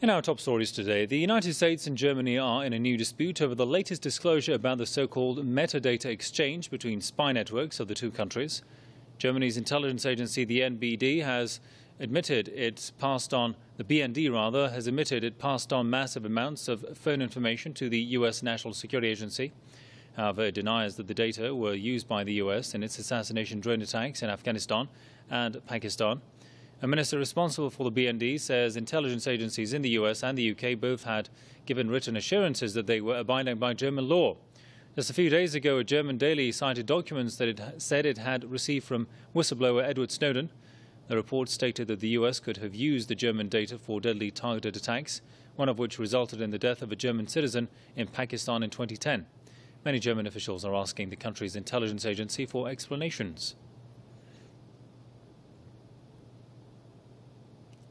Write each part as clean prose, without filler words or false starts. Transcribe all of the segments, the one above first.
In our top stories today, the United States and Germany are in a new dispute over the latest disclosure about the so-called metadata exchange between spy networks of the two countries. Germany's intelligence agency, the NBD, has admitted it passed on, the BND rather, has admitted it passed on massive amounts of phone information to the U.S. National Security Agency. However, it denies that the data were used by the U.S. in its assassination drone attacks in Afghanistan and Pakistan. A minister responsible for the BND says intelligence agencies in the US and the UK both had given written assurances that they were abiding by German law. Just a few days ago, a German daily cited documents that it said it had received from whistleblower Edward Snowden. The report stated that the US could have used the German data for deadly targeted attacks, one of which resulted in the death of a German citizen in Pakistan in 2010. Many German officials are asking the country's intelligence agency for explanations.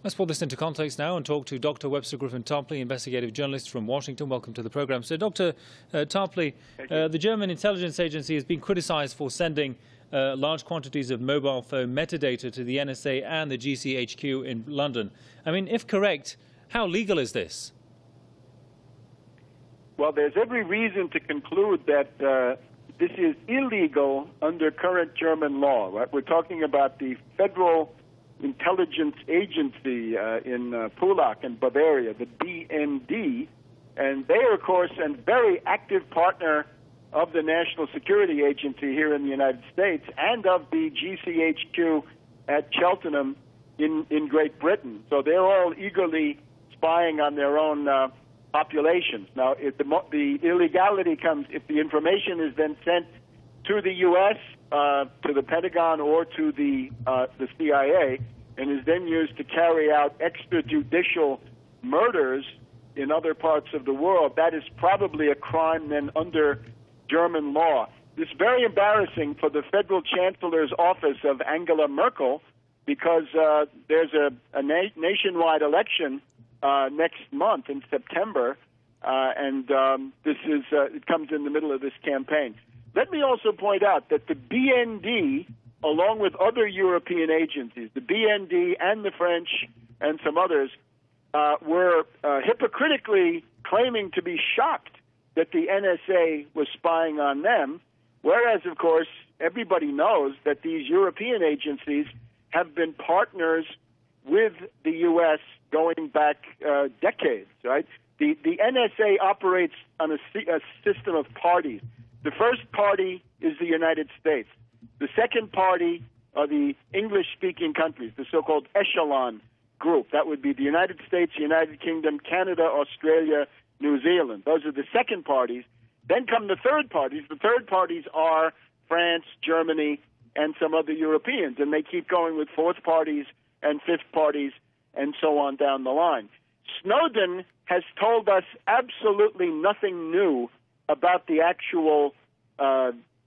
Let's put this into context now and talk to Dr. Webster Griffin Tarpley, investigative journalist from Washington. Welcome to the program. So, Dr. Tarpley, the German intelligence agency has been criticized for sending large quantities of mobile phone metadata to the NSA and the GCHQ in London. I mean, if correct, how legal is this? Well, there's every reason to conclude that this is illegal under current German law. Right? We're talking about the Federal Intelligence Agency in Pullach in Bavaria, the BND, and they are, of course, a very active partner of the National Security Agency here in the United States and of the GCHQ at Cheltenham in Great Britain. So they're all eagerly spying on their own populations. Now, if the illegality comes if the information is then sent to the U.S., to the Pentagon or to the CIA, and is then used to carry out extrajudicial murders in other parts of the world, that is probably a crime then under German law. It's very embarrassing for the Federal Chancellor's office of Angela Merkel because there's a nationwide election next month in September, and it comes in the middle of this campaign. Let me also point out that the BND, along with other European agencies, the BND and the French and some others, were hypocritically claiming to be shocked that the NSA was spying on them, whereas, of course, everybody knows that these European agencies have been partners with the U.S. going back decades, right? The NSA operates on a system of parties. The first party is the United States. The second party are the English-speaking countries, the so-called echelon group. That would be the United States, United Kingdom, Canada, Australia, New Zealand. Those are the second parties. Then come the third parties. The third parties are France, Germany, and some other Europeans. And they keep going with fourth parties and fifth parties and so on down the line. Snowden has told us absolutely nothing new about the actual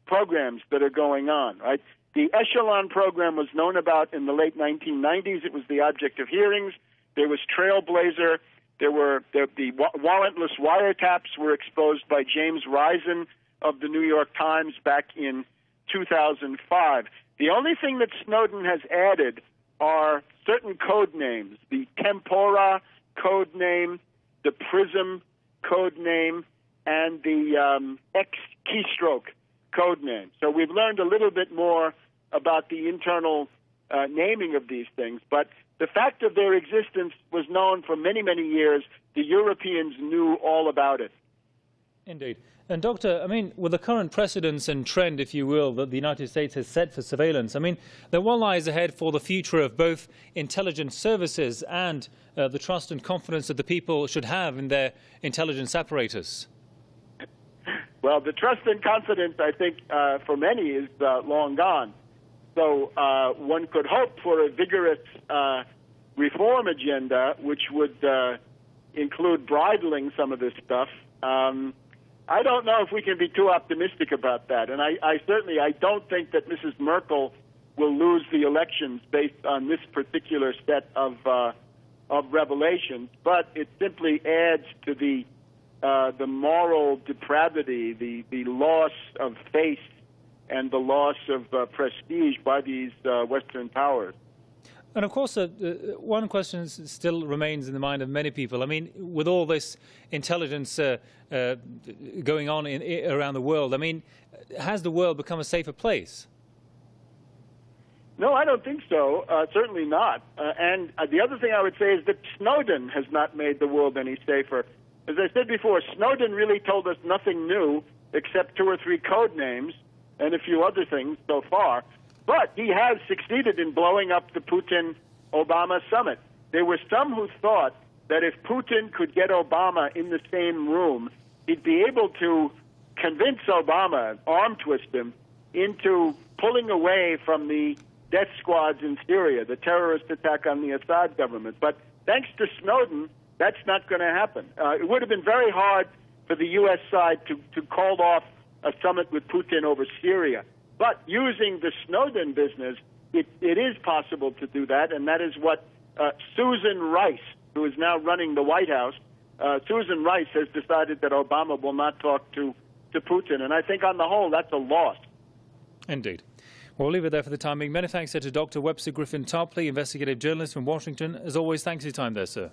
programs that are going on, right? The Echelon program was known about in the late 1990s. It was the object of hearings. There was Trailblazer. The warrantless wiretaps were exposed by James Risen of the New York Times back in 2005. The only thing that Snowden has added are certain code names, the Tempora code name, the Prism code name, and the X keystroke code name. So we've learned a little bit more about the internal naming of these things, but the fact of their existence was known for many, many years. The Europeans knew all about it. Indeed. And, Doctor, I mean, with the current precedence and trend, if you will, that the United States has set for surveillance, I mean, what lies ahead for the future of both intelligence services and the trust and confidence that the people should have in their intelligence apparatus? Well, the trust and confidence, I think, for many is long gone. So one could hope for a vigorous reform agenda, which would include bridling some of this stuff. I don't know if we can be too optimistic about that. And I certainly don't think that Mrs. Merkel will lose the elections based on this particular set of revelations. But it simply adds to the moral depravity, the loss of faith, and the loss of prestige by these Western powers. And of course, one question still remains in the mind of many people. I mean, with all this intelligence going on around the world, I mean, has the world become a safer place? No, I don't think so. Certainly not. And the other thing I would say is that Snowden has not made the world any safer. As I said before, Snowden really told us nothing new except 2 or 3 code names and a few other things so far. But he has succeeded in blowing up the Putin-Obama summit. There were some who thought that if Putin could get Obama in the same room, he'd be able to convince Obama, arm twist him, into pulling away from the death squads in Syria, the terrorist attack on the Assad government. But thanks to Snowden, that's not going to happen. It would have been very hard for the U.S. side to call off a summit with Putin over Syria. But using the Snowden business, it is possible to do that, and that is what Susan Rice, who is now running the White House, Susan Rice has decided that Obama will not talk to Putin. And I think on the whole, that's a loss. Indeed. Well, we'll leave it there for the time being. Many thanks to Dr. Webster Griffin Tarpley, investigative journalist from Washington. As always, thanks for your time there, sir.